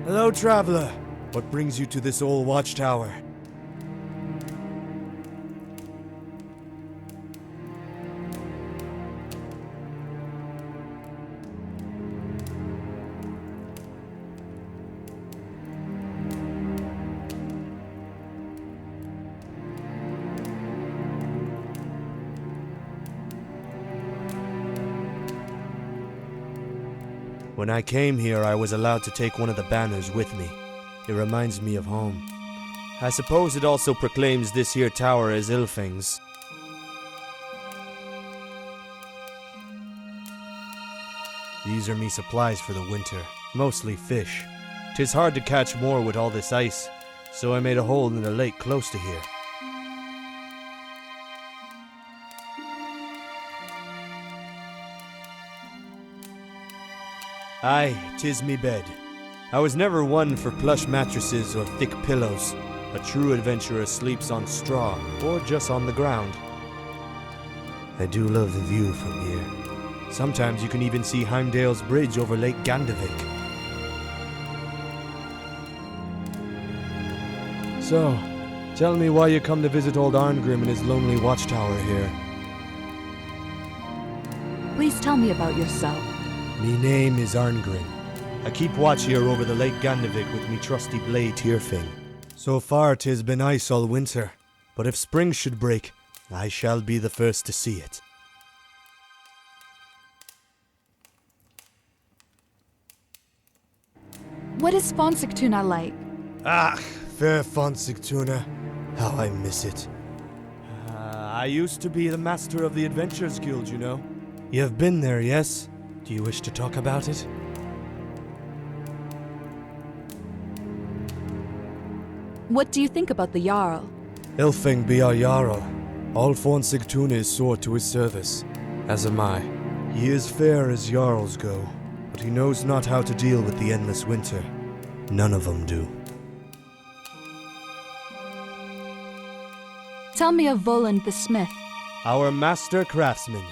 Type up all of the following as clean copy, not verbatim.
Hello, traveler. What brings you to this old watchtower? When I came here, I was allowed to take one of the banners with me. It reminds me of home. I suppose it also proclaims this here tower as Ilfing's. These are me supplies for the winter, mostly fish. 'Tis hard to catch more with all this ice, so I made a hole in the lake close to here. Aye, 'tis me bed. I was never one for plush mattresses or thick pillows. A true adventurer sleeps on straw, or just on the ground. I do love the view from here. Sometimes you can even see Heimdall's bridge over Lake Gandavik. So, tell me why you come to visit old Arngrim in his lonely watchtower here. Please tell me about yourself. Me name is Arngrim. I keep watch here over the Lake Gandavik with me trusty blade Tyrfing. So far 'tis been ice all winter, but if spring should break, I shall be the first to see it. What is Fonsigtuna like? Ah, fair Fonsigtuna. How I miss it. I used to be the master of the Adventurers Guild, you know. You have been there, yes? Do you wish to talk about it? What do you think about the Jarl? Ilfing be our Jarl. All Fonsigtuna is sore to his service, as am I. He is fair as Jarls go, but he knows not how to deal with the endless winter. None of them do. Tell me of Voland the Smith. Our master craftsman.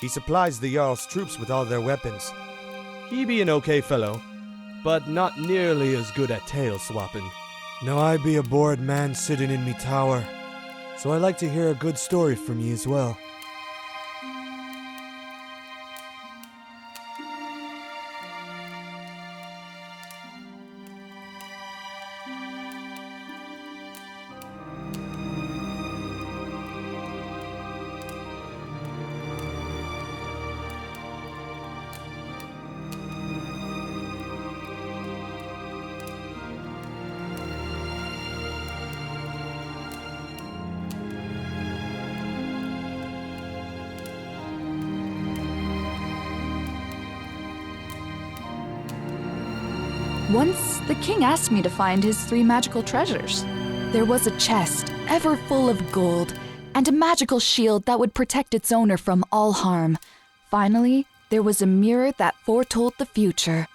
He supplies the Jarl's troops with all their weapons. He be an okay fellow, but not nearly as good at tail swapping. Now I be a bored man sitting in me tower, so I like to hear a good story from ye as well. Once, the king asked me to find his 3 magical treasures. There was a chest, ever full of gold, and a magical shield that would protect its owner from all harm. Finally, there was a mirror that foretold the future.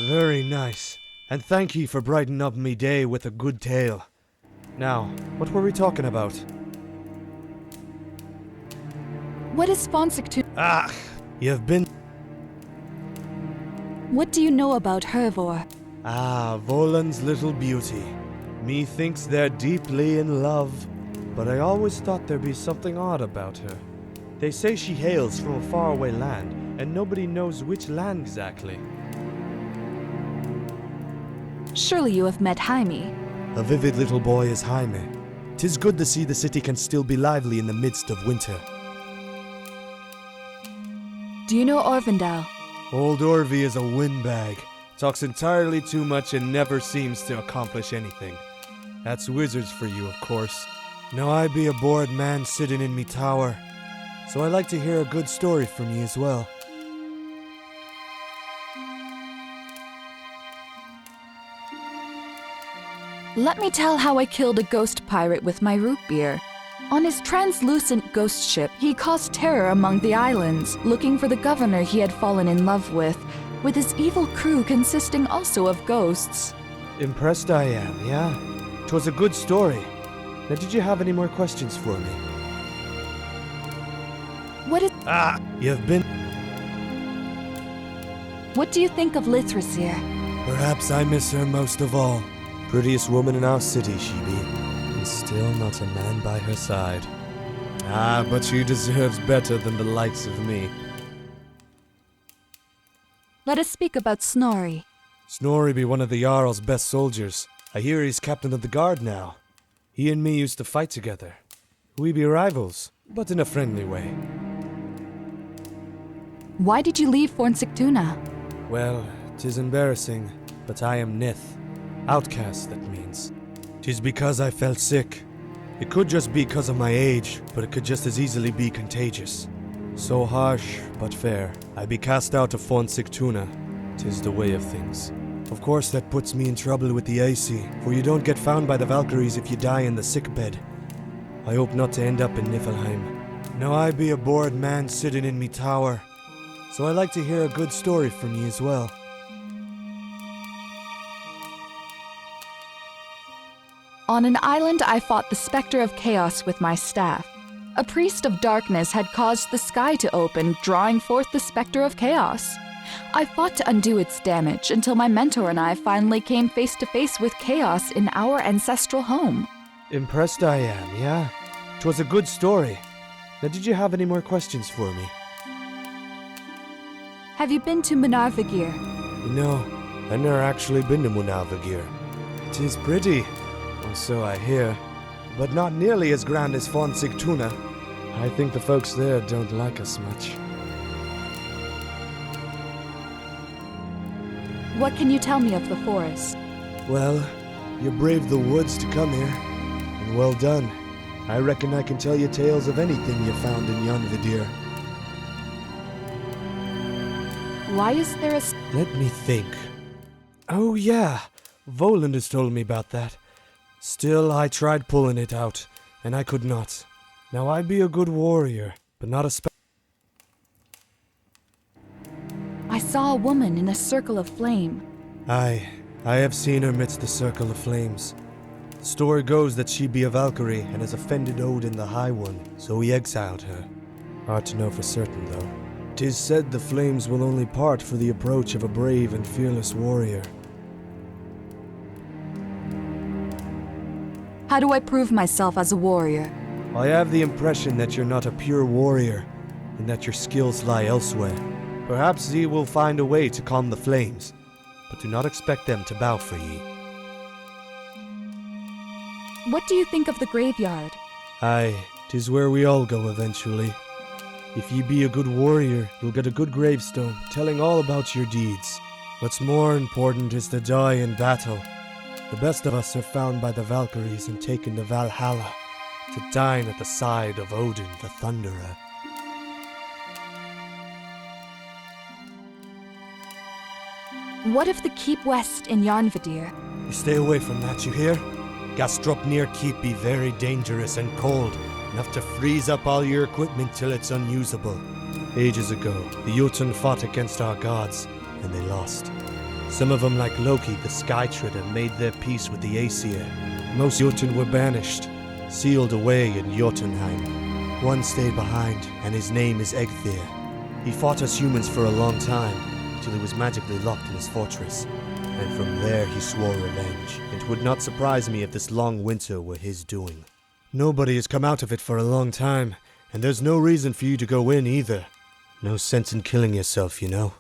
Very nice. And thank ye for brightening up me day with a good tale. Now, what were we talking about? What is Fonsichtuna? Ah! You've been... What do you know about Hervor? Ah, Volan's little beauty. Methinks they're deeply in love, but I always thought there'd be something odd about her. They say she hails from a faraway land, and nobody knows which land exactly. Surely you have met Jaime. A vivid little boy is Jaime. 'Tis good to see the city can still be lively in the midst of winter. Do you know Orvendale? Old Orvie is a windbag. Talks entirely too much and never seems to accomplish anything. That's wizards for you, of course. Now I be a bored man sitting in me tower, so I like to hear a good story from ye as well. Let me tell how I killed a ghost pirate with my root beer. On his translucent ghost ship, he caused terror among the islands, looking for the governor he had fallen in love with his evil crew consisting also of ghosts. Impressed I am, yeah? 'Twas a good story. Now did you have any more questions for me? What You've been... What do you think of Lithrasir? Perhaps I miss her most of all. Prettiest woman in our city, she be. And still not a man by her side. Ah, but she deserves better than the likes of me. Let us speak about Snorri. Snorri be one of the Jarl's best soldiers. I hear he's captain of the guard now. He and me used to fight together. We be rivals, but in a friendly way. Why did you leave Fonsichtuna? Well, 'tis embarrassing, but I am Nith. Outcast, that means. 'Tis because I felt sick. It could just be because of my age, but it could just as easily be contagious. So harsh, but fair. I be cast out of Fonsichtuna. 'Tis the way of things. Of course, that puts me in trouble with the Aesi, for you don't get found by the Valkyries if you die in the sickbed. I hope not to end up in Niflheim. Now I be a bored man sitting in me tower, so I like to hear a good story from ye as well. On an island, I fought the Spectre of Chaos with my staff. A priest of darkness had caused the sky to open, drawing forth the Spectre of Chaos. I fought to undo its damage until my mentor and I finally came face to face with chaos in our ancestral home. Impressed I am, yeah? 'Twas a good story. Now did you have any more questions for me? Have you been to Munarvigir? No, I've never actually been to Munavagir. It is pretty, or so I hear, but not nearly as grand as Fonsichtuna. I think the folks there don't like us much. What can you tell me of the forest? Well, you braved the woods to come here, and well done. I reckon I can tell you tales of anything you found in Yonvidir. Why is there a... Let me think. Oh yeah, Voland has told me about that. Still, I tried pulling it out, and I could not. Now I be a good warrior, but not a I saw a woman in a circle of flame. Aye, I have seen her midst the circle of flames. The story goes that she be a Valkyrie and has offended Odin the High One, so he exiled her. Hard to know for certain, though. 'Tis said the flames will only part for the approach of a brave and fearless warrior. How do I prove myself as a warrior? I have the impression that you're not a pure warrior, and that your skills lie elsewhere. Perhaps ye will find a way to calm the flames, but do not expect them to bow for ye. What do you think of the graveyard? Aye, 'tis where we all go eventually. If ye be a good warrior, you'll get a good gravestone telling all about your deeds. What's more important is to die in battle. The best of us are found by the Valkyries and taken to Valhalla, to dine at the side of Odin the Thunderer. What of the Keep West in Yarnvadir? You stay away from that, you hear? Gastrup near Keep be very dangerous and cold, enough to freeze up all your equipment till it's unusable. Ages ago, the Jotun fought against our gods, and they lost. Some of them, like Loki, the Sky Treader, made their peace with the Aesir. Most Jotun were banished, sealed away in Jotunheim. One stayed behind, and his name is Egthir. He fought us humans for a long time, till he was magically locked in his fortress. And from there he swore revenge. It would not surprise me if this long winter were his doing. Nobody has come out of it for a long time, and there's no reason for you to go in either. No sense in killing yourself, you know.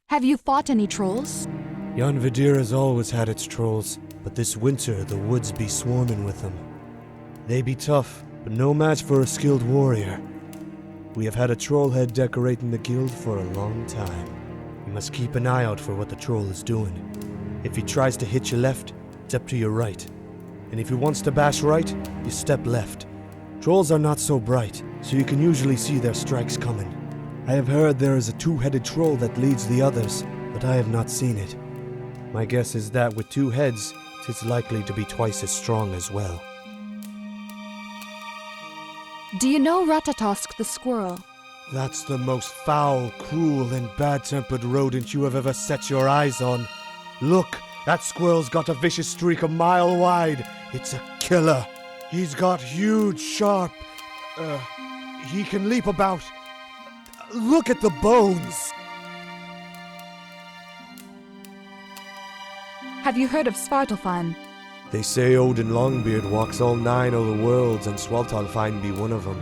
Have you fought any trolls? Yarnvadir has always had its trolls, but this winter the woods be swarming with them. They be tough, but no match for a skilled warrior. We have had a troll head decorating the guild for a long time. You must keep an eye out for what the troll is doing. If he tries to hit you left, step to your right. And if he wants to bash right, you step left. Trolls are not so bright, so you can usually see their strikes coming. I have heard there is a two-headed troll that leads the others, but I have not seen it. My guess is that with two heads, 'tis likely to be twice as strong as well. Do you know Ratatosk the squirrel? That's the most foul, cruel, and bad-tempered rodent you have ever set your eyes on. Look, that squirrel's got a vicious streak a mile wide. It's a killer. He's got huge, sharp... he can leap about. Look at the bones! Have you heard of Svartalfheim? They say Odin Longbeard walks all 9 o' the worlds, and Svartalfheim be one of them.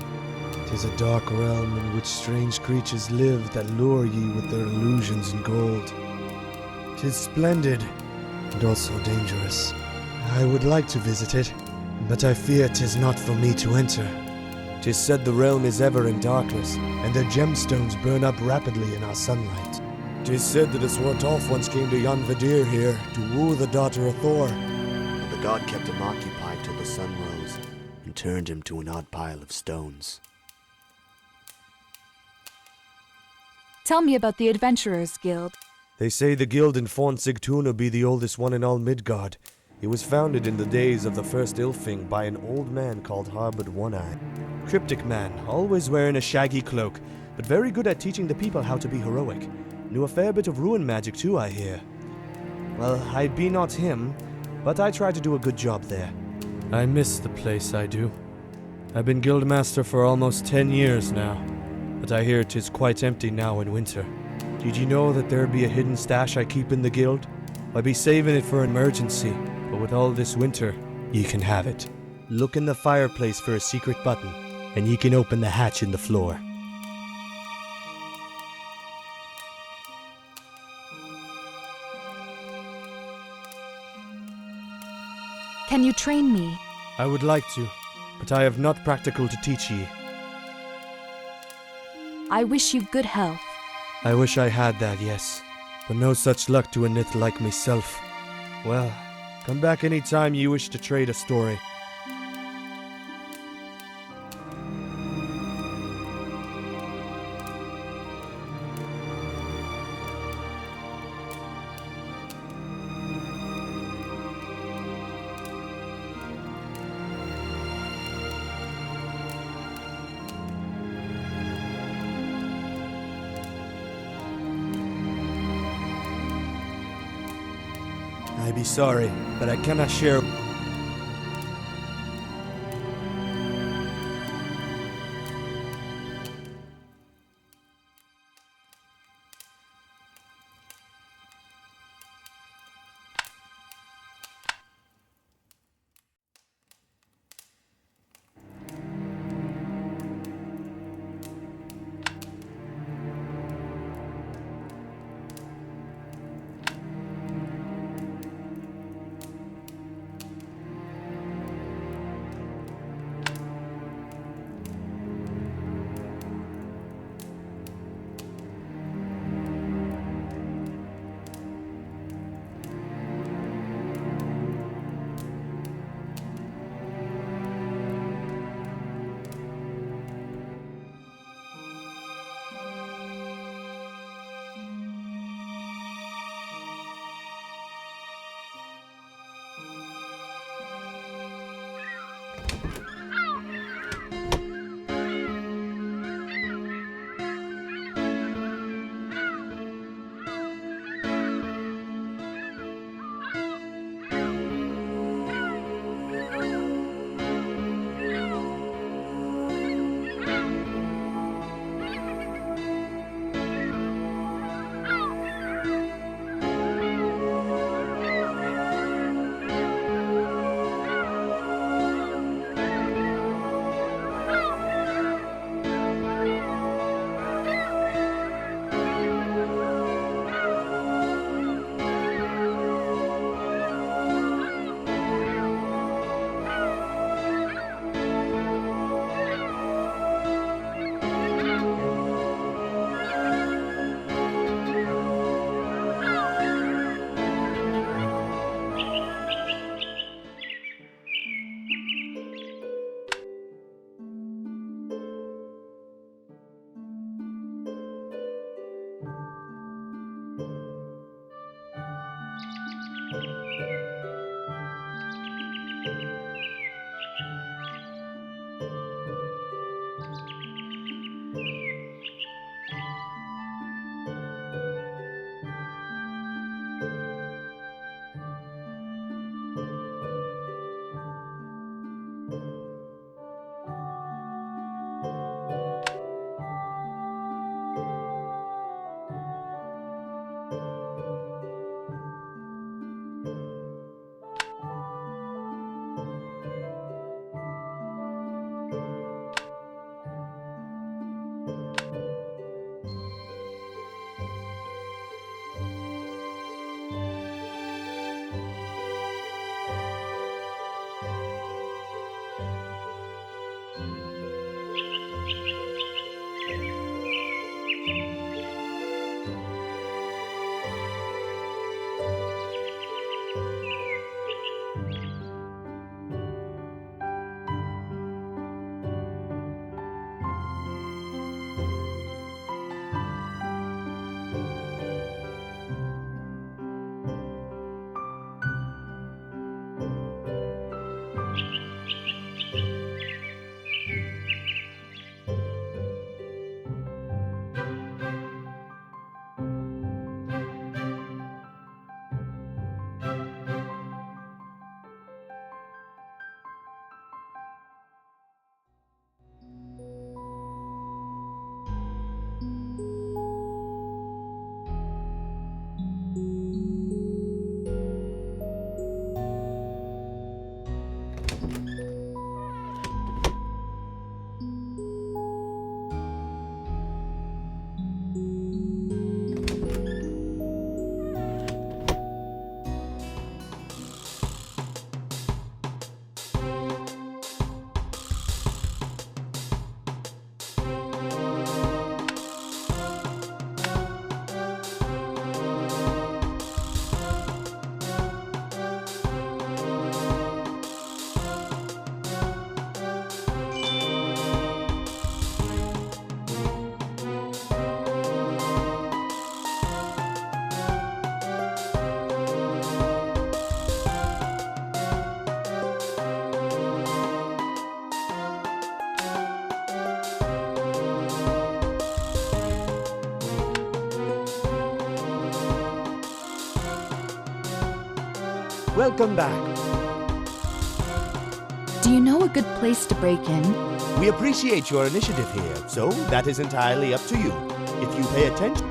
'Tis a dark realm in which strange creatures live that lure ye with their illusions and gold. 'Tis splendid, and also dangerous. I would like to visit it, but I fear 'tis not for me to enter. 'Tis said the realm is ever in darkness, and their gemstones burn up rapidly in our sunlight. 'Tis said that a Svartalf once came to Yarnvadir here to woo the daughter of Thor. But the god kept him occupied till the sun rose, and turned him to an odd pile of stones. Tell me about the Adventurers Guild. They say the guild in Font Sigtuna be the oldest one in all Midgard. It was founded in the days of the first Ilfing by an old man called Harbard One-Eye. Cryptic man, always wearing a shaggy cloak, but very good at teaching the people how to be heroic. Knew a fair bit of ruin magic too, I hear. Well, I be not him, but I try to do a good job there. I miss the place, I do. I've been guildmaster for almost 10 years now, but I hear 'tis quite empty now in winter. Did you know that there be a hidden stash I keep in the guild? I be saving it for an emergency, but with all this winter, ye can have it. Look in the fireplace for a secret button, and ye can open the hatch in the floor. Can you train me? I would like to, but I have not practical to teach ye. I wish you good health. I wish I had that, yes, but no such luck to a nith like myself. Well, come back any time you wish to trade a story. I be sorry, but I cannot share. Welcome back. Do you know a good place to break in? We appreciate your initiative here, so that is entirely up to you. If you pay attention...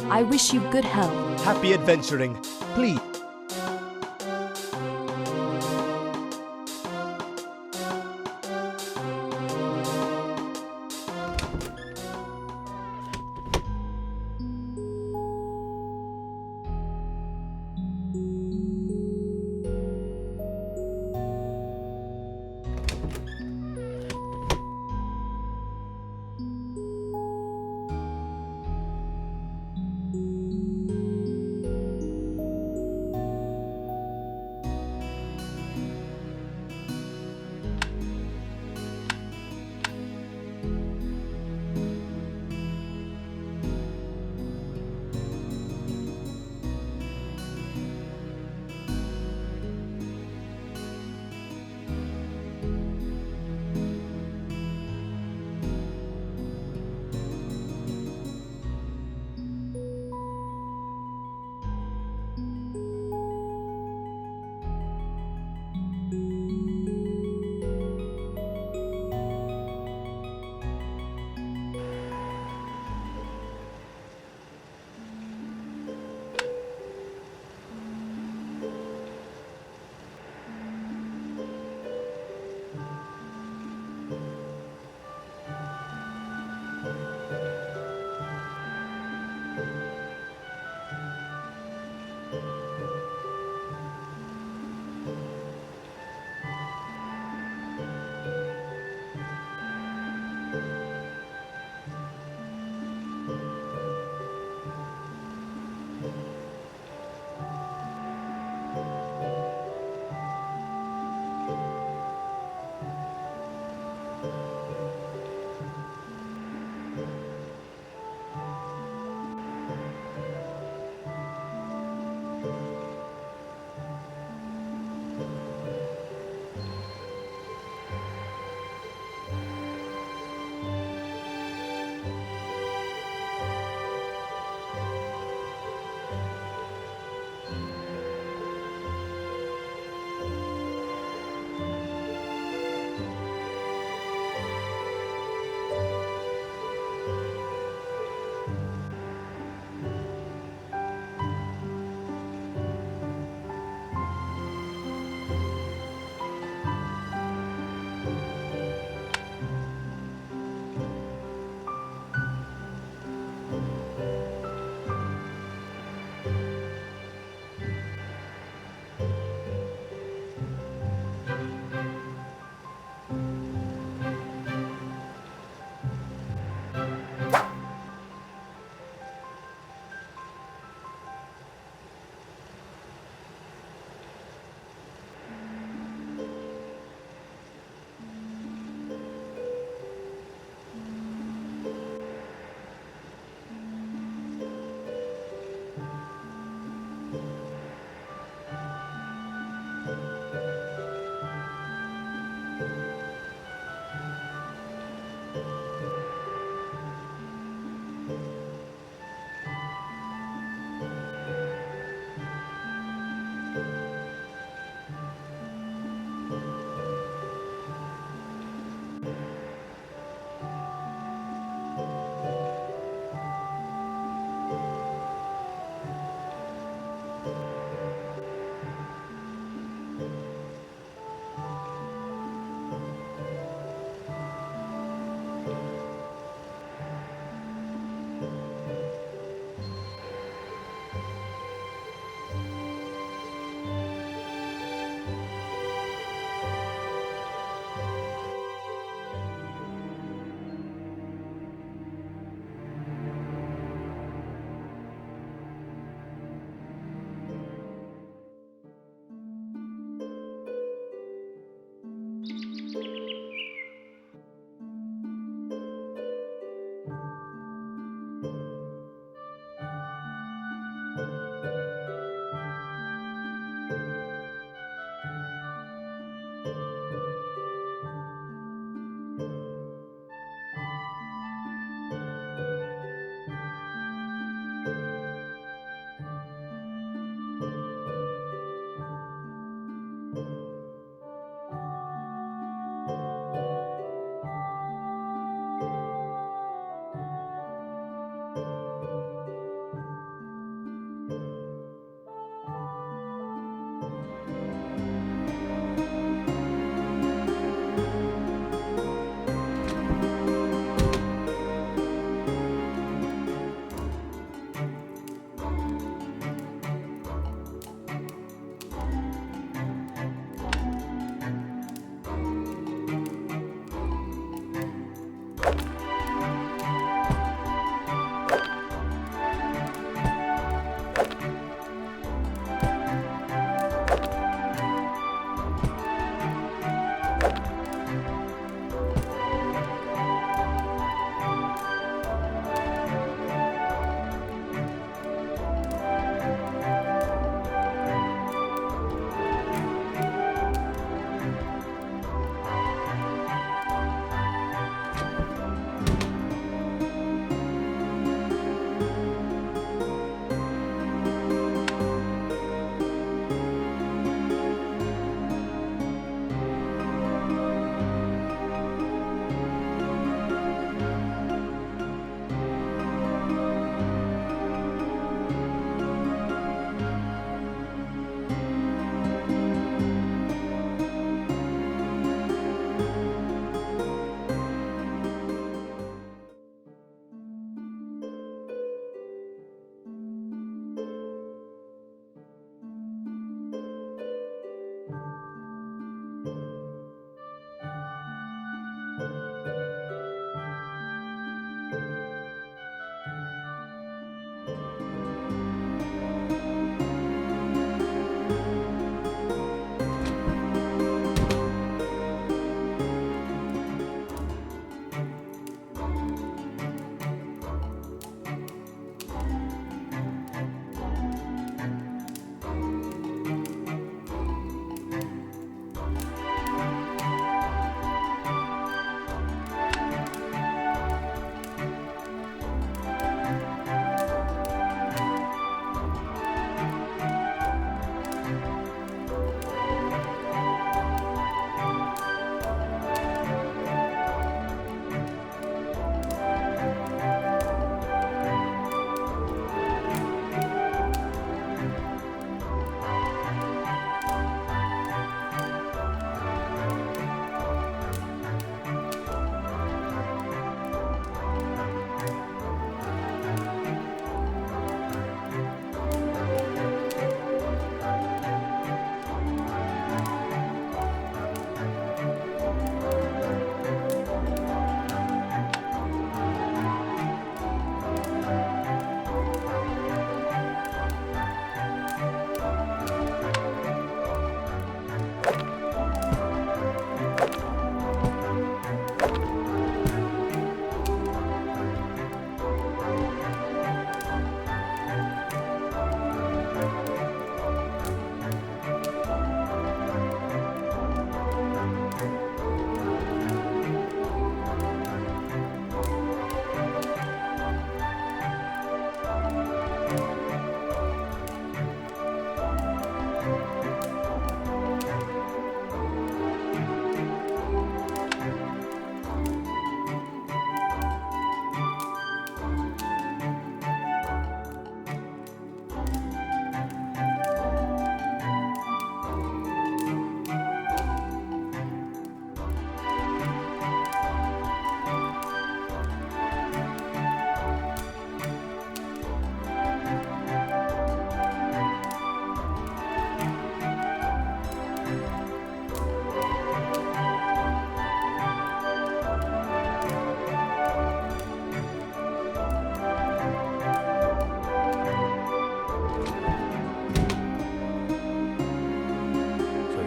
I wish you good health. Happy adventuring. Please.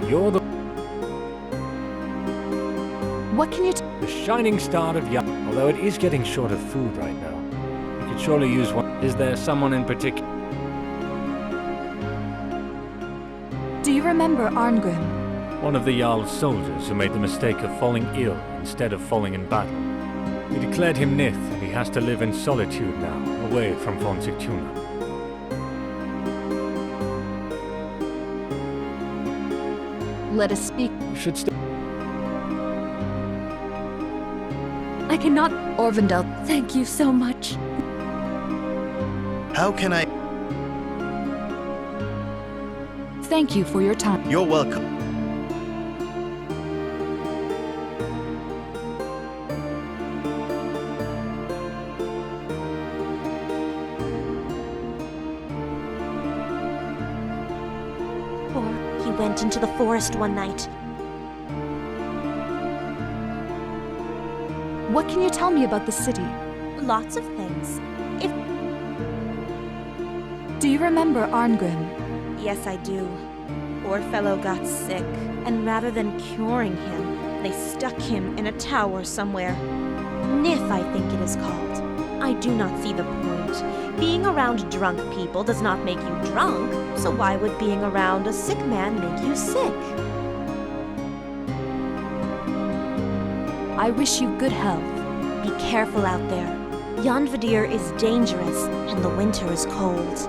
You're the What can you the shining star of young. Although it is getting short of food right now. You could surely use one. Is there someone in particular? Do you remember Arngrim? One of the Jarl's soldiers who made the mistake of falling ill instead of falling in battle. We declared him Nith, and he has to live in solitude now, away from Fonsigtuna. Let us speak. You should stay. I cannot. Orvindel, thank you so much. How can I? Thank you for your time. You're welcome. He went into the forest one night. What can you tell me about the city? Lots of things. Do you remember Arngrim? Yes, I do. Poor fellow got sick, and rather than curing him, they stuck him in a tower somewhere. Nith, I think it is called. I do not see the point. Being around drunk people does not make you drunk, so why would being around a sick man make you sick? I wish you good health. Be careful out there. Yonvadir is dangerous, and the winter is cold.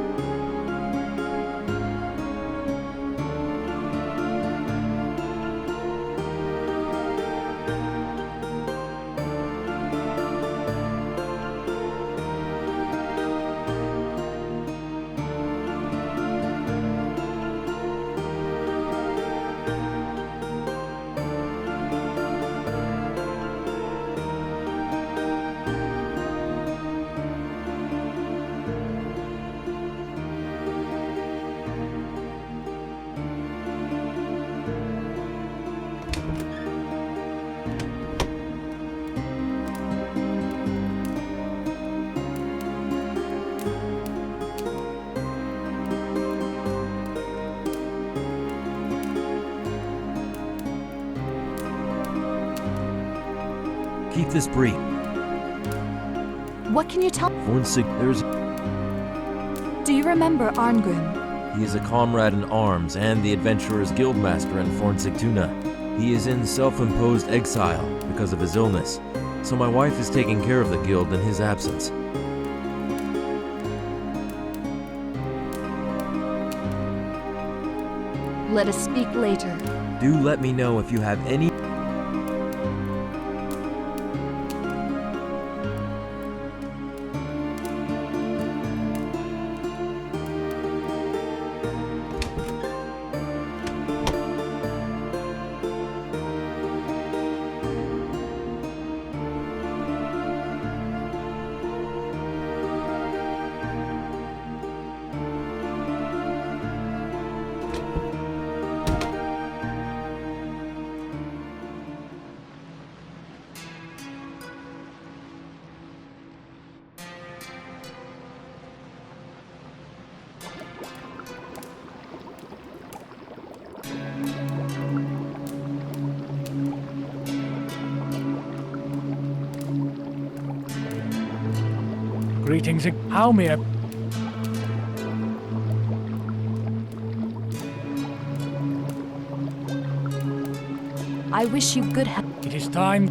Keep this brief. What can you tell? There's. Do you remember Arngrim? He is a comrade in arms and the Adventurer's Guildmaster in Fornsigtuna. He is in self-imposed exile because of his illness, so my wife is taking care of the guild in his absence. Let us speak later. Do let me know if you have any. Greetings. How may I? I wish you good health. It is time.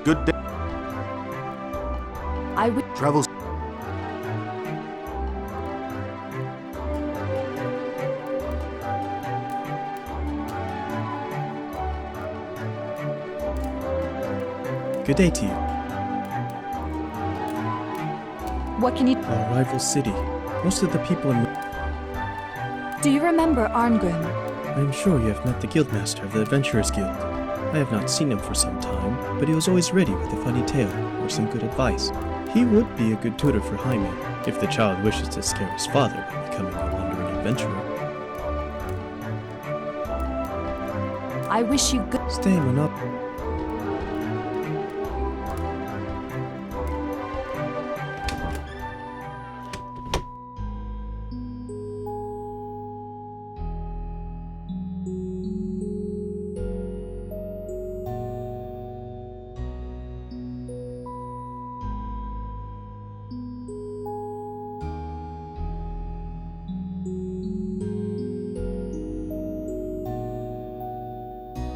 Good day. I would. Travels. Good day to you. What can you. Our rival city. Most of the people in... Do you remember Arngrim? I am sure you have met the Guildmaster of the Adventurers Guild. I have not seen him for some time, but he was always ready with a funny tale or some good advice. He would be a good tutor for Jaime, if the child wishes to scare his father by becoming a wandering adventurer. I wish you good. Staying on up.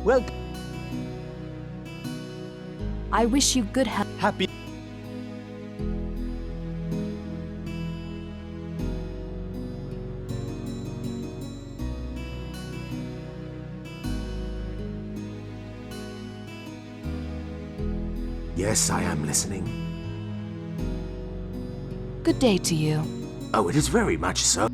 Well, I wish you good health. happy. Yes, I am listening. Good day to you. Oh, it is very much so.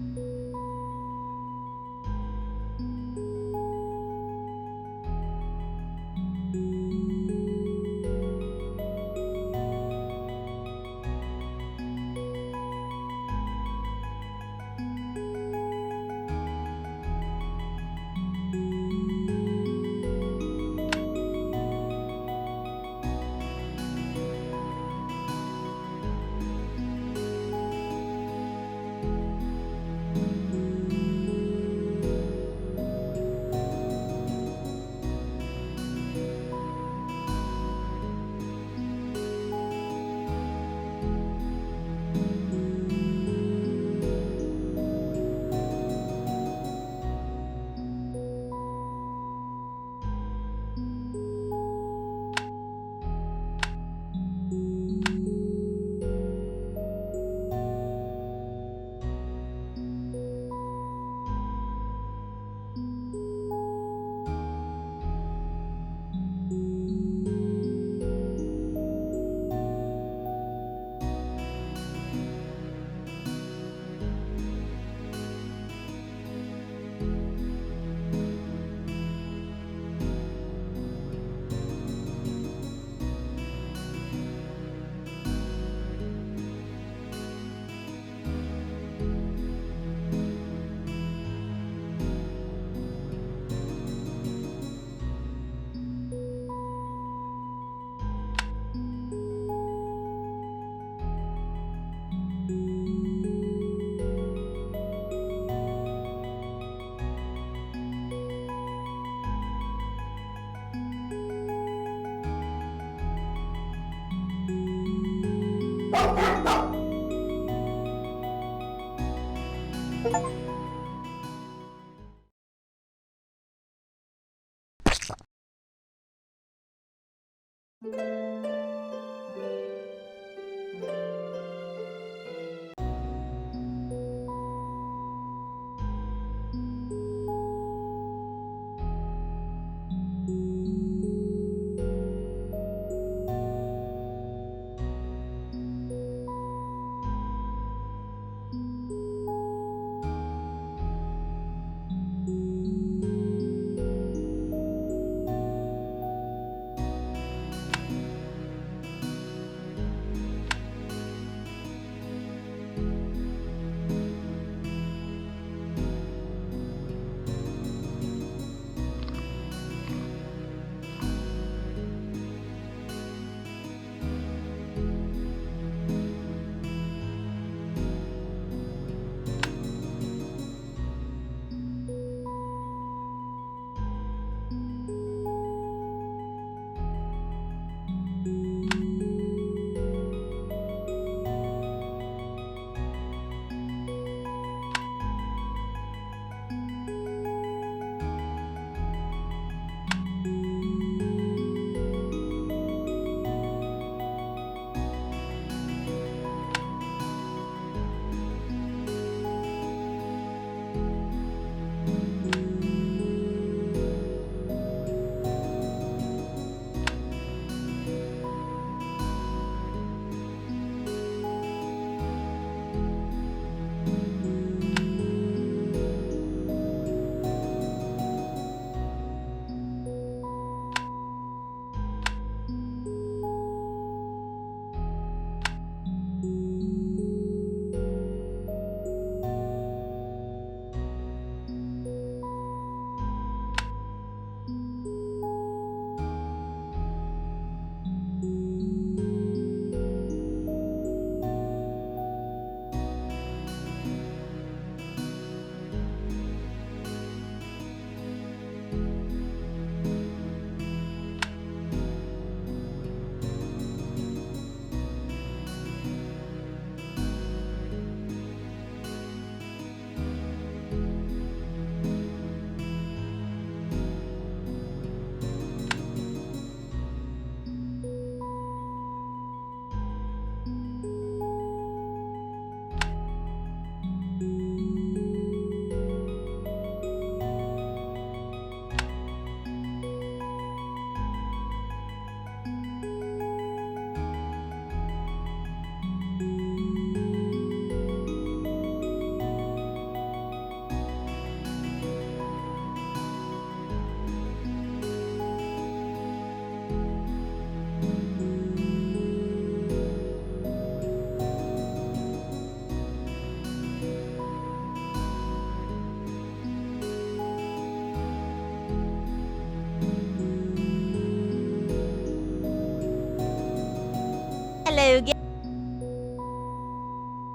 Hello again.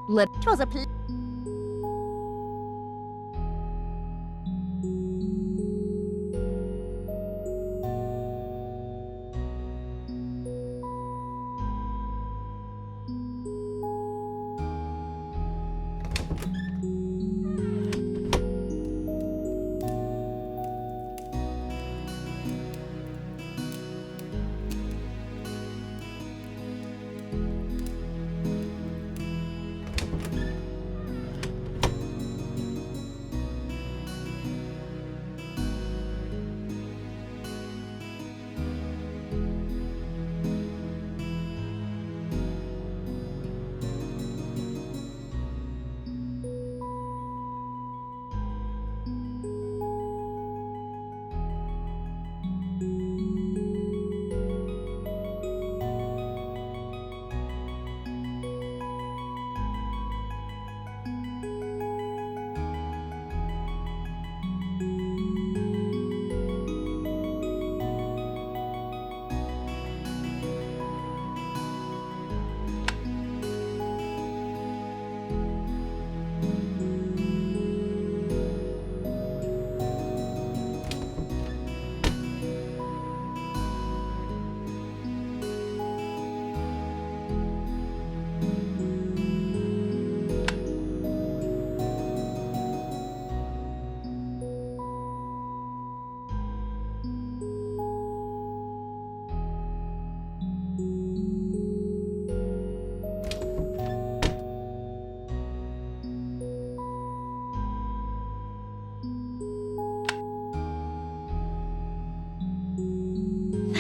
Let 'Twas a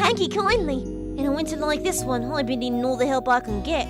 Thank you kindly. In a winter like this one, I've been needing all the help I can get.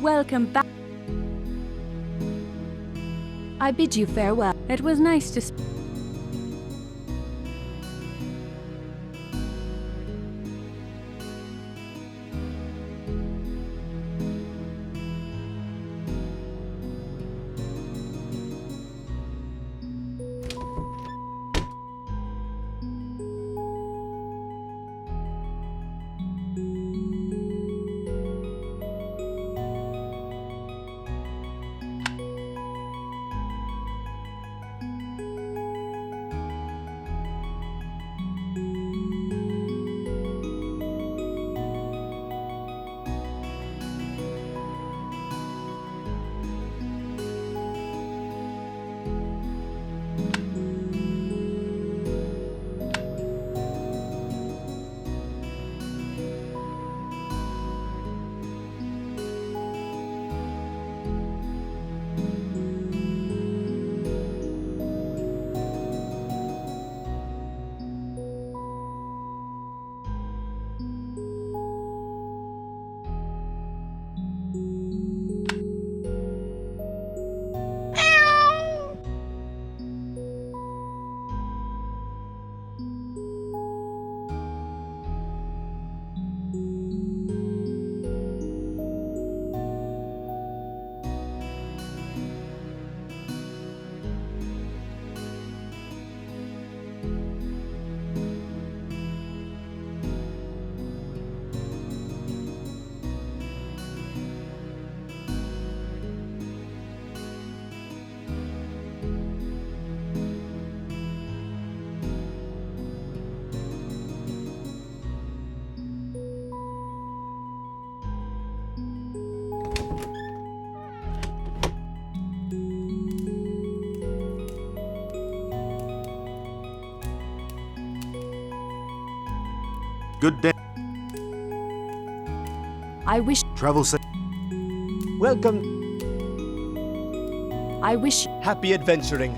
Welcome back. I bid you farewell. It was nice to Good day. I wish Travel safe. Welcome. I wish Happy adventuring.